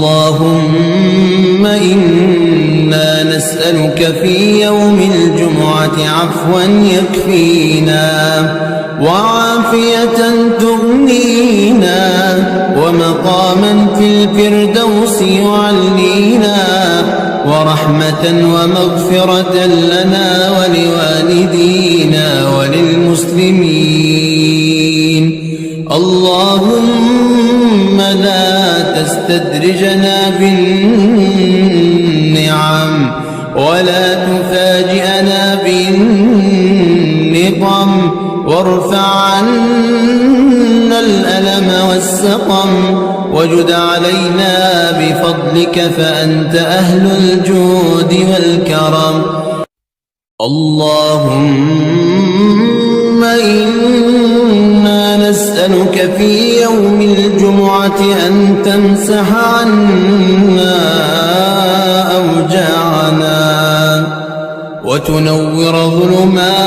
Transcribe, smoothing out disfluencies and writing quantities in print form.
اللهم إنا نسألك في يوم الجمعة عفوا يكفينا وعافية تغنينا ومقاما في الفردوس يعلينا ورحمة ومغفرة لنا ولوالدينا وللمسلمين. اللهم لا تستدرجنا بالنعم ولا تفاجئنا بالنقم وارفع عنا الألم والسقم وجد علينا بفضلك فأنت أهل الجود والكرم. اللهم إنا نسألك في يوم الجمعة أن تمسح عنا أوجاعنا وتنور ظلماتنا